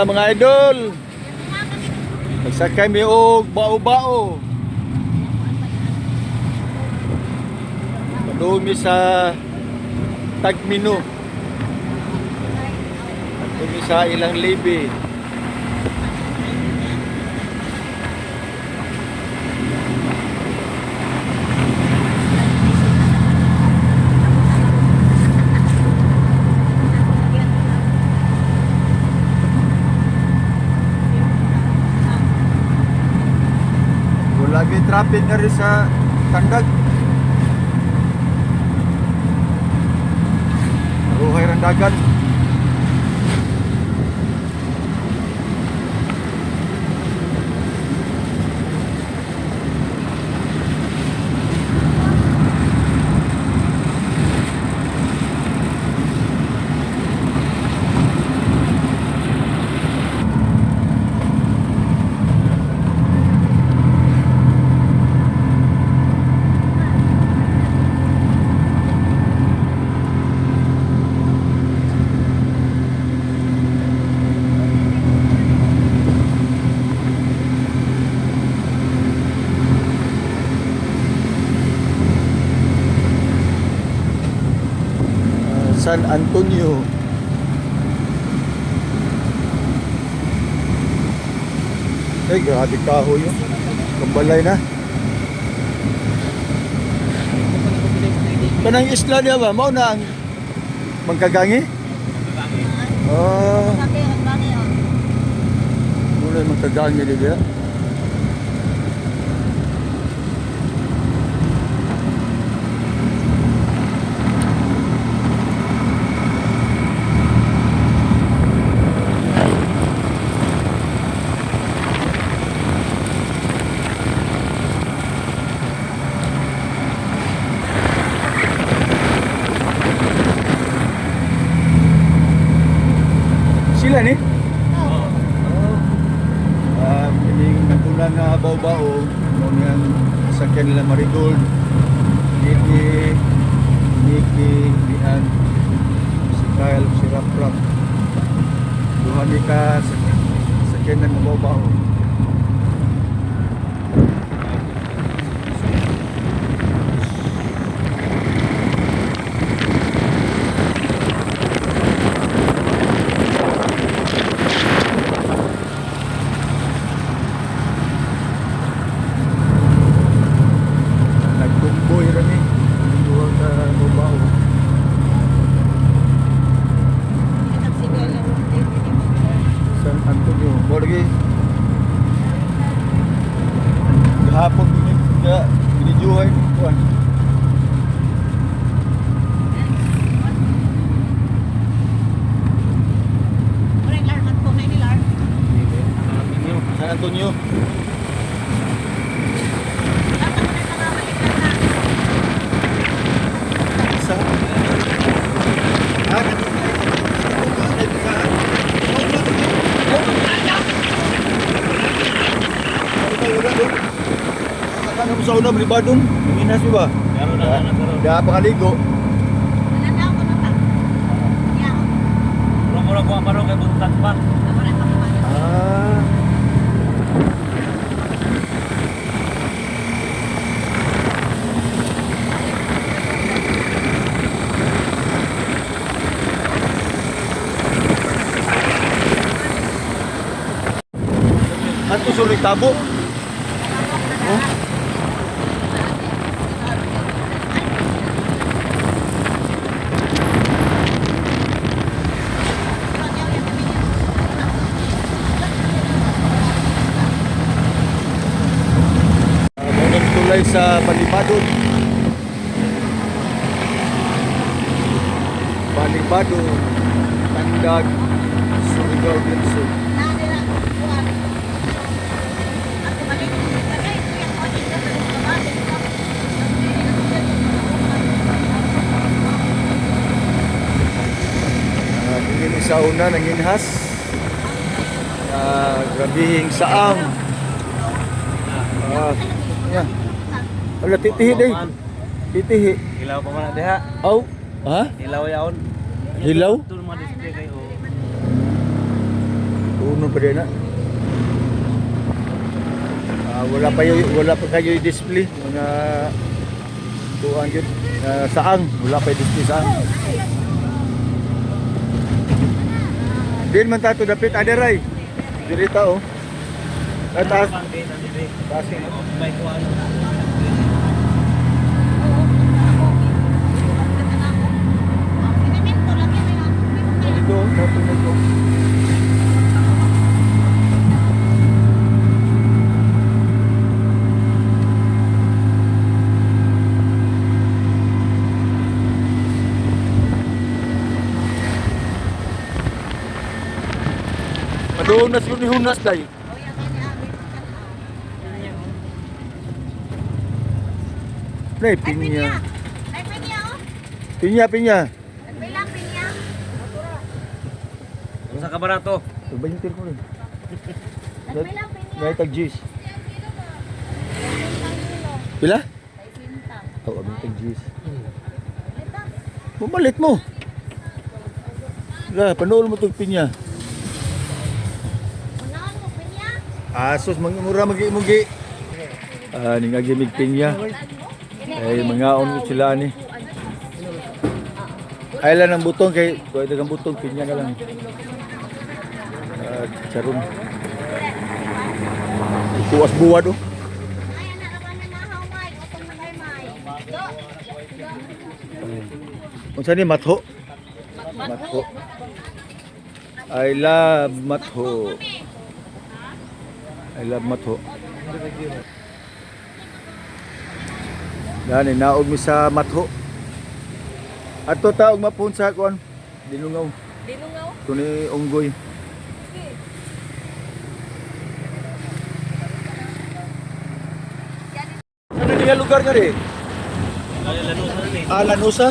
mga idol. Nagsakay mi og bao-bao. Padung mi sa Tagmino. Padung mi sa ilang libi. Lagi traffic na rin sa Tandag. Ruhay Randagan. San Antonio. Ay, grabe kahoy yun. Kambalay na. Kanang isla niya ba? Mao na ang Mangkagangi? Muna yung Mangkagangi din. Sila ni? Oo. Piling natulan na bao-bao. Noon yung sakyan nila Marigold. Niki, Lian, si Kyle, si Rap. Duhani ka sakyan ng bao-bao. San Antonio, mo lagi. Gahapon ini ya videohan kuan. San Antonio. Ano sa una bribadong minginas ba? Garo na. Da pangaligo. Nandaw ko na ta. Iya. Mura-mura ko amaro kay buntat pa. Ato sulit tabo. Oh. Tulay sa Balibadon. Tandag, Surigao del Sur. Tingin sa una nanginhas. Grabihing saang. Yeah. Wala titihi day. Titihi. Ilaw pa man diha. Aw, ha? Ilaw yaon. Hilaw? Ito mga display kayo. Uno pa din na. Wala pa kayo display mga tuan yun. Saang, wala pa yung display saang. Din man tato dapit aderay. Dirita oh. Taas. Taas. Ito, moto nito. Madunas yun ni Hunas day. Nay, pinya. Ay, pinya, oh. Pinya. Bilang pinya. Sa kabarato. Banyak ko rin. Bilang pinya. Nay tag G's. Pila? Ay, pinta. Oh, abing tag G's. Bumalit mo. Lah, panool mo tog pinya. Unahan mo, pinya. Asos mura magi-mugi. Ning agimig pinya. Ay mangaon sila ni. Ay lang ang butong kay pwede kang butong pinya na lang. Charon. Kuwas buwad oh. Ay, anak naman na mahaw, May. Utong na kay May. Unsa ni matho? Matho. I love matho. I love matho. Dani naog mi sa matho. Ato taog mapun sa kon. Dinungaw. Dinungaw? Tuni unggoy. Ano niya lugar nga rin? Lanusa?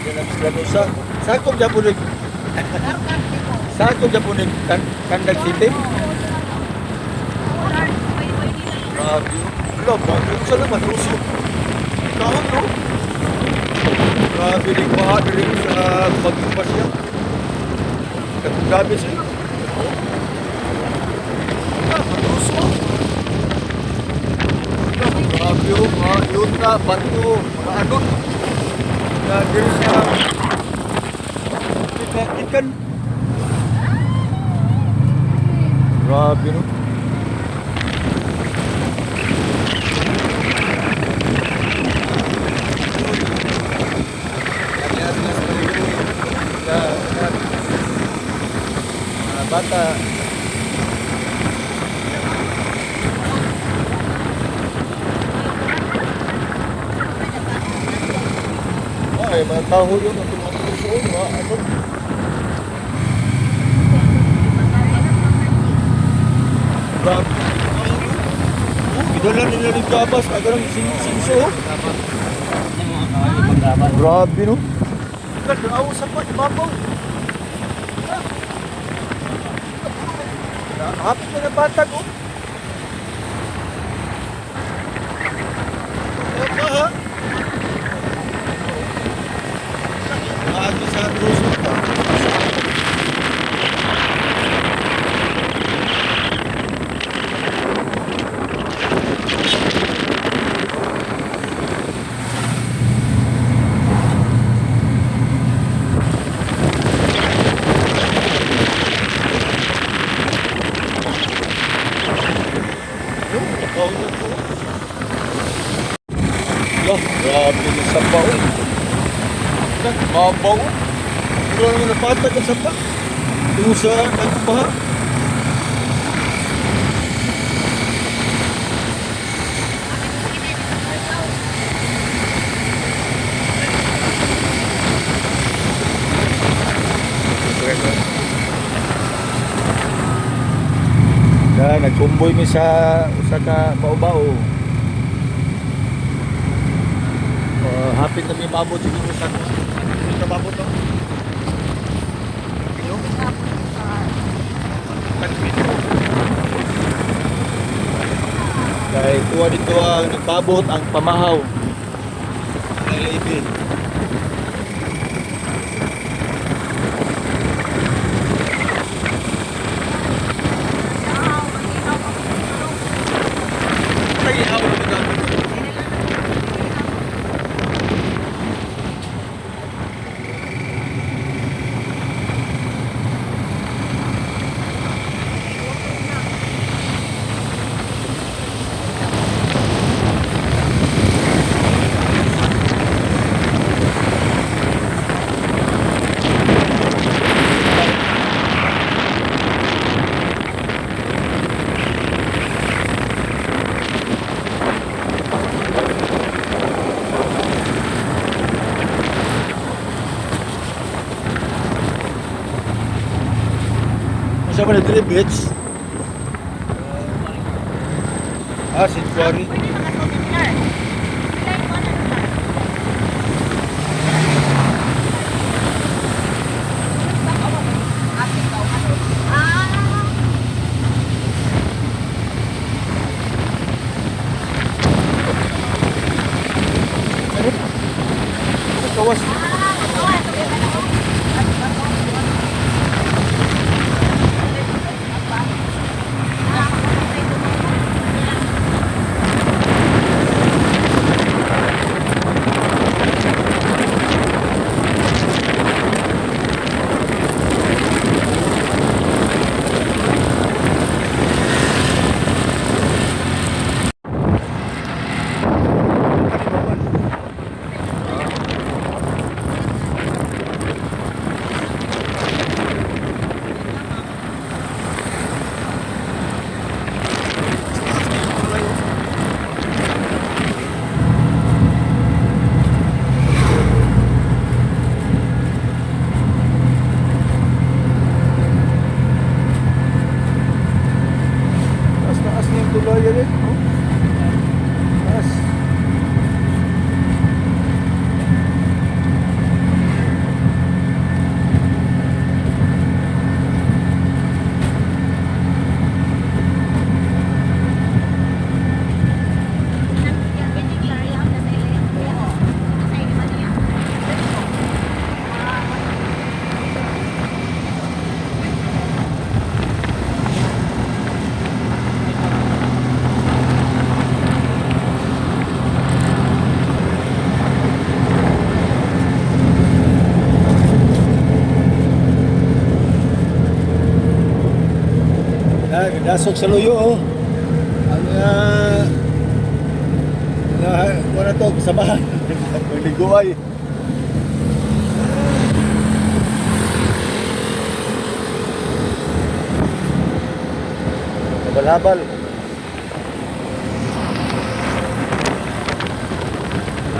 Diyan Lanusa. Sakop Japonig. Sakop Japonig Kandag City. Grabe. Alam, bakit sa naman ruso? Ikaw, no? Grabe rin baha rin sa magpas niya. Grabe siya. Ruso. Grabe yun, mga yuta, bato, mga anot. Grabe rin sa ikan. Grabe no. Bata. Ay, mga taho yun ang tumatuloy mga ano. Grabe. Idala nila ng gabas, agarang sinso. Grabe no. Kadaaw sa pa, ibabaw. Hapit na ng batag oh. Ito ha. Lagi sa truso pa. Grabe yung sapa oh. Mabaw. Pero naman napatag ang sapa. Yung sa nagpaha. Nagkumboy mi sa ka bao-bao. Hapit na may mabot siguro sa mabot to. Kaya tuwa dito ang nagpabot ang pamahaw. LAB. Ihaw na gamit. Masa mana tadi beach? Sanctuary. Pwede mga souvenir. Ilan mo na naman? Ah! Kawas. Taas na yung tulay yan eh. Oh. Taas. Dasok sa luyo oh. Ang wala to kasabahan. Magliguay. Habal-habal.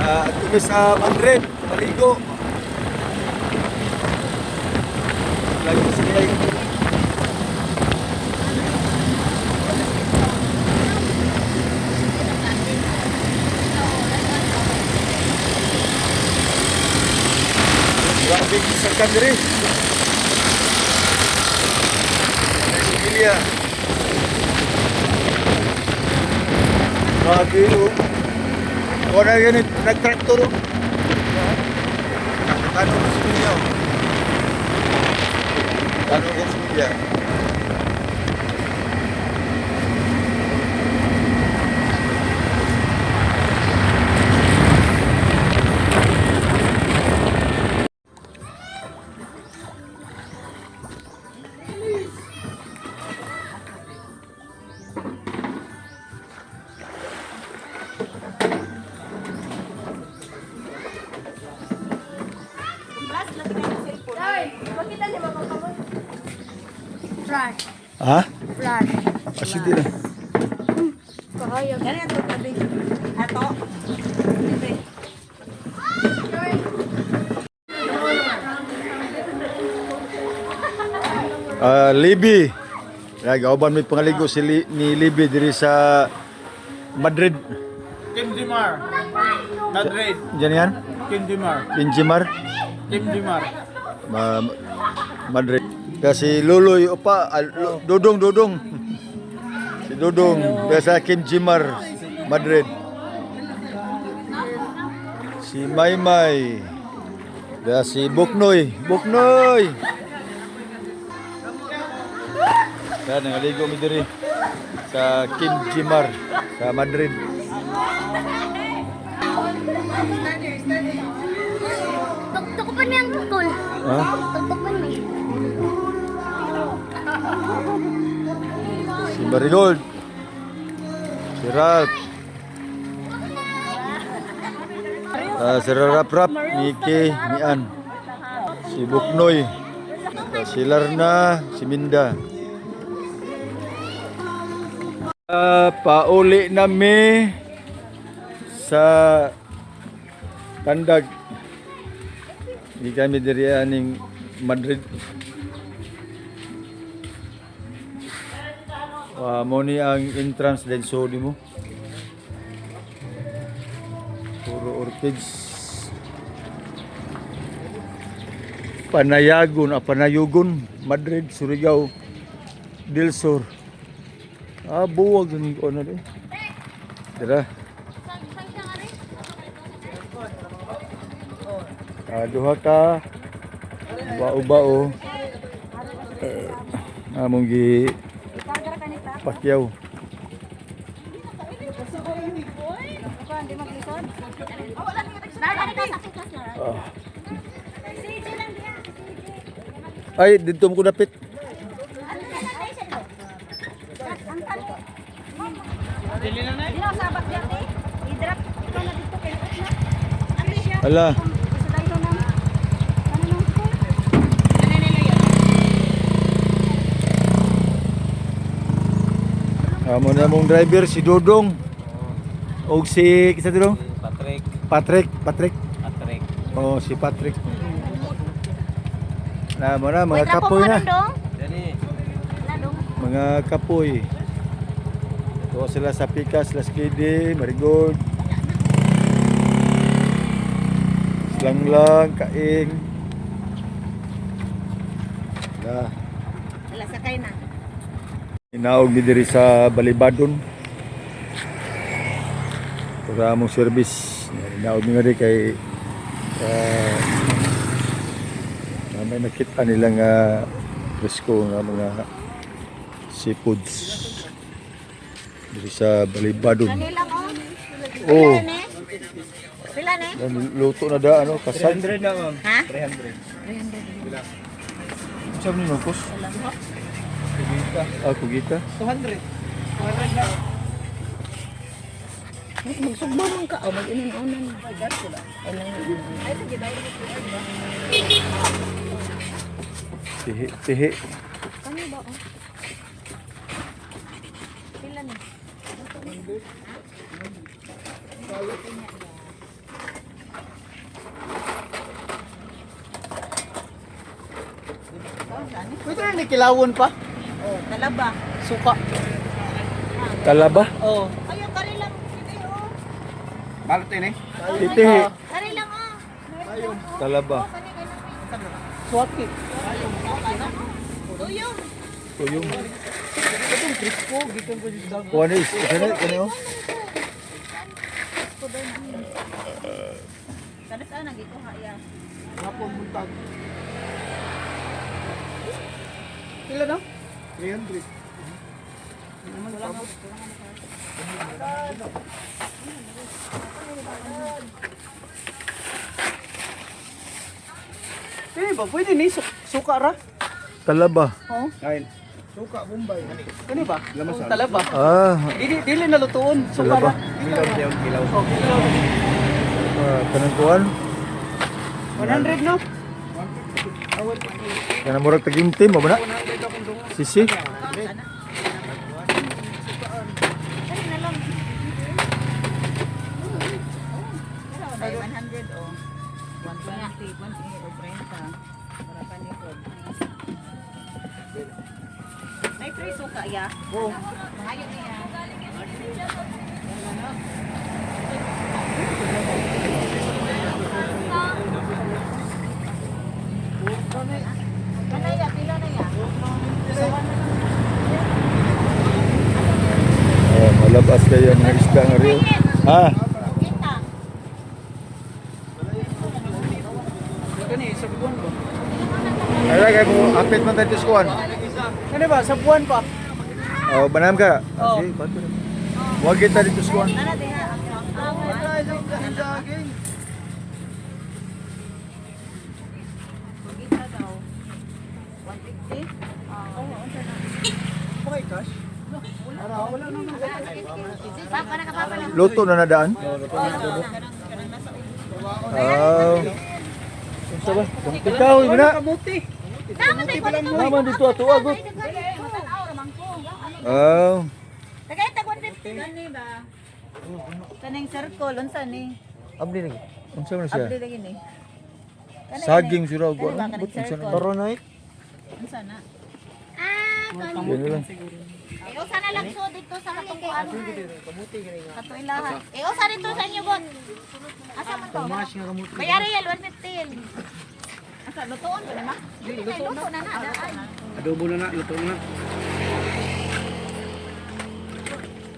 At kami sa Madrid, maligo. Lagi sila yung grabe sa kandiri. Emilia. Grabe oh. Wala yan eh, nag-tractor oh. Ano ko sa Emilia oh. Ano ko sa Emilia. Flash. Ha? Flash. Asiti na. Kahayag. Ganyan ito tabi. Ato. Libre. Libby. Gauban may pangaligo si ni Libby diri sa Madrid. Kim Dimar. Madrid. Diyan yan? Kim Dimar. Injimar. Kim Dimar. Madrid. Kasi Luloy opa, Dudong. Si Dudong, biasa Kim Jimar, Madrid. Si Maymay. Dan si Buknoy. Dan nangaligo mi diri sa Kim Jimar sa Madrid. Tuktukan niya ang putol. Ha? Tuktukan niya. Si Marigold. Si Ralph. Si Rap-Rap, Niki, Mian. Si Buknoy. Si Larna, si Minda. Pauli nami sa Tandag. Hindi kami diri aning Madrid. Mo ni ang entrance din so di mo. Puro orchids. Panayagon, Madrid, Surigao, Del Sur. Buwag ni ko na din. Tara. Duha ka bao-bao. Among gi Pacquiao. Ay, dito mo ko napit. Ala. Amo na mong driver si Dodong. Og si kisa Dodong? Patrick. Oh, si Patrick. Na mo na mga kapoy na. Mga kapoy. Tuwa sila sa Pikas, Las Kede, Marigold. Lang kaing. Wala sakay na. Inaog mi diri sa Balibadon. Para mo service. Inaog mi diri kay may nakita nilang presko nga mga seafoods diri sa Balibadon. Kanila ko. Oh, Pila ne? luto na da ano kasal. 300 na ma'am. Ha? 300. Saan ni Nokos? Kugita. 200. Magsugbo man ka. O, mag-inan-unan. Tihi. Kami ba? O? Pila ne? Pwede na ni kilawon pa. Oh, talaba. Suka. Talaba. Oh. Ayaw, kari lang. Sige, oh. Balot ini. Tihi. Kari lang, oh. Talaba. Suwaki. Tuyong. Tuyong. Itong crispy gikan ko sa dog. Kuha ni ano? Kada saan nagikuha ya? Hapon buntag. Pila no? 300. Pwede ni suka ra. Talaba. Oh. Kain. Suka Bombay. Kani ba? Talaba. Dili na lutuon. Suka Talaba. ra. Kilaw siya ang kilaw. Oh, kilaw. Kanang kuhan. 100 no? Kanang murag tagimtim mo ba na? Sisi. Ay, 100 o. 120, 120 o 30. Para panikod. May free suka ya? Oo. Mahayo niya. Kanaya, pila na ya? Malabas kayo mga isda nga rin. Ha? Kita. Kani sa buwan ba? Kaya kayo mo apit man tayo sa kuhan. Kani ba sa buwan pa? Banam ka? Oo. Sige, pato na. Huwag kita dito sa kuwan. Nana din ha. Magita daw. 150? Okay, cash? Papa na ka papa na. Luto na nadaan? Unsa ba? Ikaw, ina. Kamuti. Naman tayo ko. Naman dito ato agot. Tagay tag 150 gani ba? Kaning circle unsa ni? Abdi lagi. Unsa man siya? Abli lagi ni. Saging sira ko. Kaning circle. Taronay. Unsa na? Yan lang. Eh usa na lang so dito sa katong kuan. Kato ilaha. Eh usa dito sa inyo bon. Asa man to? Bayari yan 150. Asa lutoon ba na? Dili kay luto na na daan. Adobo na na, luto na.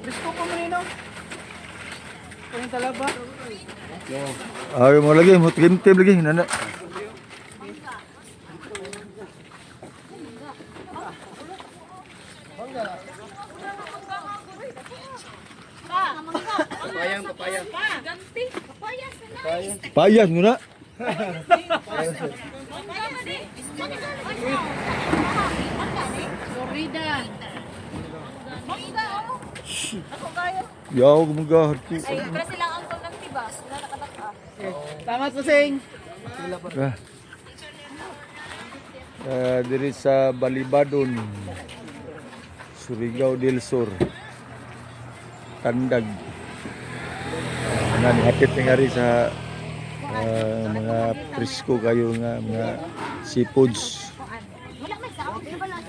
Gusto ko mo nino. Kung talaba. Ay mo lagi, mo tim-tim lagi nana. Papayang, papayang. Ganti. Papayas na. Payas mo na. Florida. Mangga oh. Ako kayo. Yaw gumagahar ko. Ay, pero silang angkol ng tiba. Sila nakadaka. Tama to sing. Diri sa Balibadon, Surigao del Sur, Tandag. Nan hapit nga rin sa mga presko kayo nga mga seafoods. Wala may sa di ba lang.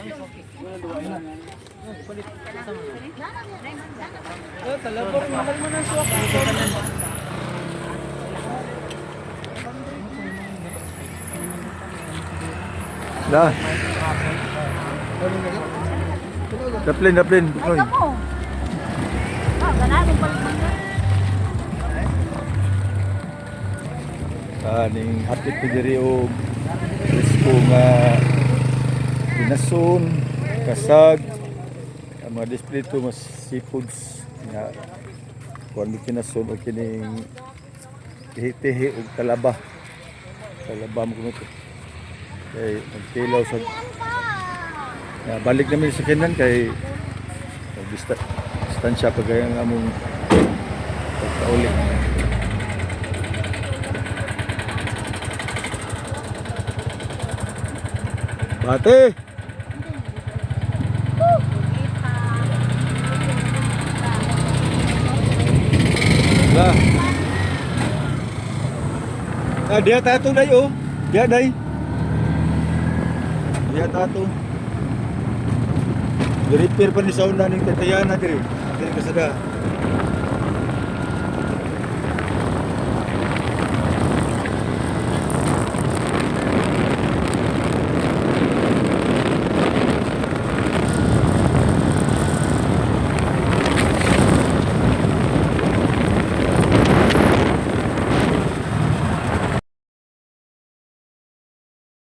Talaba rin mahal mo na suwak. Dah. Daplin. Ay, kamo. Ganado balik mangga. Ning hapit ko diri og presko nga binason, kasag, ang mga display to mas seafoods nga kuan mi kinason og kining tihi-tihi og talaba. Talaba mo kuno to. Kay magtilaw sa balik namin sa kinan kay distansya pagaya nga among pagkauli. Bate! Lah. Dia tato day oh. Dia day. Dia tato. Di-repair pa ni sa una ning tatayan na diri. Diri kasada.